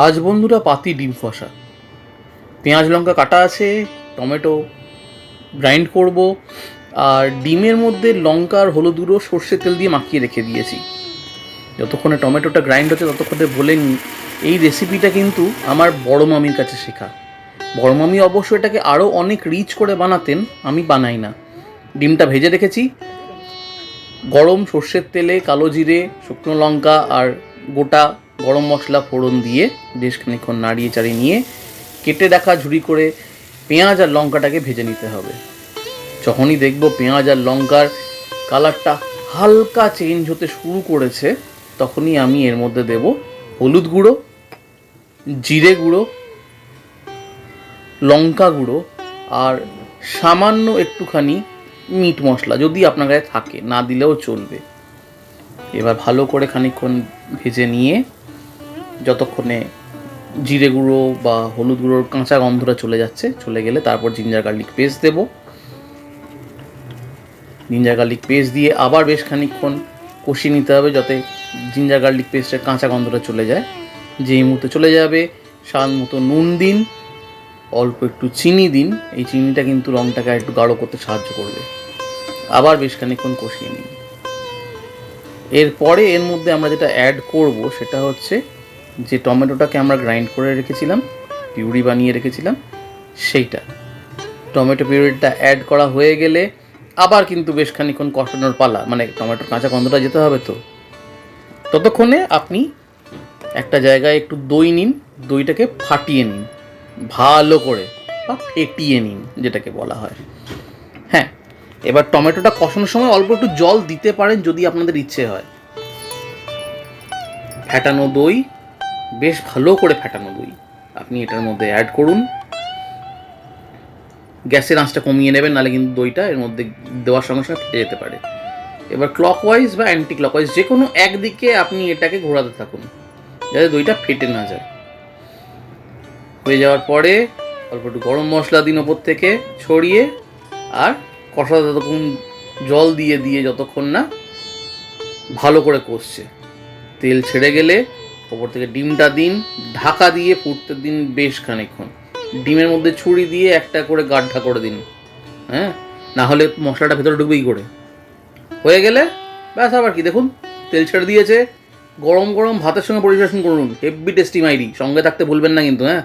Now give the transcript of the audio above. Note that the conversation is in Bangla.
আজ বন্ধুরা পাতি ডিম কষা, পেঁয়াজ লঙ্কা কাটা আছে, টমেটো গ্রাইন্ড করব, আর ডিমের মধ্যে লঙ্কা আর হলুদ গুঁড়ো সর্ষের তেল দিয়ে মাখিয়ে রেখে দিয়েছি। যতক্ষণে টমেটোটা গ্রাইন্ড হচ্ছে ততক্ষণে বলে নিই, এই রেসিপিটা কিন্তু আমার বড় মামির কাছে শেখা। বড় মামি অবশ্য এটাকে আরও অনেক রিচ করে বানাতেন, আমি বানাই না। ডিমটা ভেজে রেখেছি, গরম সর্ষের তেলে কালো জিরে, শুকনো লঙ্কা আর গোটা গরম মশলা ফোড়ন দিয়ে বেশ খানিকক্ষণ নাড়িয়ে চাড়িয়ে নিয়ে কেটে রাখা ঝুরি করে পেঁয়াজ আর লঙ্কাটাকে ভেজে নিতে হবে। যখনই দেখব পেঁয়াজ আর লঙ্কার কালারটা হালকা চেঞ্জ হতে শুরু করেছে, তখনই আমি এর মধ্যে দেব হলুদ গুঁড়ো, জিরে গুঁড়ো, লঙ্কা গুঁড়ো আর সামান্য একটুখানি মিট মশলা, যদি আপনার কাছে থাকে, না দিলেও চলবে। এবার ভালো করে খানিকক্ষণ ভেজে নিয়ে যতক্ষণে জিরে গুঁড়ো বা হলুদ গুঁড়োর কাঁচা গন্ধটা চলে গেলে তারপর জিঞ্জার গার্লিক পেস্ট দেবো। জিঞ্জার গার্লিক পেস্ট দিয়ে আবার বেশ খানিকক্ষণ কষিয়ে নিতে হবে, যাতে জিঞ্জার গার্লিক পেস্টের কাঁচা গন্ধটা চলে যায়। যেই মুহূর্তে চলে যাবে, স্বাদ মতো নুন দিন, অল্প একটু চিনি দিন। এই চিনিটা কিন্তু রঙটাকে একটু গাঢ় করতে সাহায্য করবে। আবার বেশ খানিকক্ষণ কষিয়ে নিন। এরপরে এর মধ্যে আমরা যেটা অ্যাড করব সেটা হচ্ছে যে টমেটোটাকে আমরা গ্রাইন্ড করে রেখেছিলাম, পিউরি বানিয়ে রেখেছিলাম, সেইটা। টমেটো পিউরিটা অ্যাড করা হয়ে গেলে আবার কিন্তু বেশ খানিকক্ষণ কষানোর পালা, মানে টমেটোর কাঁচা গন্ধটা যেতে হবে। তো ততক্ষণে আপনি একটা জায়গায় একটু দই নিন, দইটাকে ফাটিয়ে নিন ভালো করে, বা ফেটিয়ে নিন যেটাকে বলা হয়। হ্যাঁ, এবার টমেটোটা কষানোর সময় অল্প একটু জল দিতে পারেন যদি আপনাদের ইচ্ছে হয়। ফেটানো দই, বেশ ভালো করে ফেটানো দই আপনি এটার মধ্যে অ্যাড করুন। গ্যাসের আঁচটা কমিয়ে নেবেন, নাহলে কিন্তু দইটা এর মধ্যে দেওয়ার সঙ্গে সঙ্গে ফেটে যেতে পারে। এবার ক্লকওয়াইজ বা অ্যান্টি ক্লকওয়াইজ যে কোনো একদিকে আপনি এটাকে ঘোরাতে থাকুন, যাতে দইটা ফেটে না যায়। হয়ে যাওয়ার পরে অল্প একটু গরম মশলা দিন ওপর থেকে ছড়িয়ে, আর কষাতে ততক্ষণ জল দিয়ে দিয়ে যতক্ষণ না ভালো করে কষছে। তেল ছেড়ে গেলে ওপর থেকে ডিমটা দিন, ঢাকা দিয়ে ফুটতে দিন বেশ খানিকক্ষণ। ডিমের মধ্যে ছুরি দিয়ে একটা করে গাঢ়া করে দিন, হ্যাঁ, না হলে মশলাটা ভেতরে ঢুকবেই করে। হয়ে গেলে ব্যাস, আবার কি, দেখুন তেল ছেড়ে দিয়েছে। গরম গরম ভাতের সঙ্গে পরিবেশন করুন, হেভি টেস্টি মাইরি। সঙ্গে থাকতে ভুলবেন না কিন্তু, হ্যাঁ।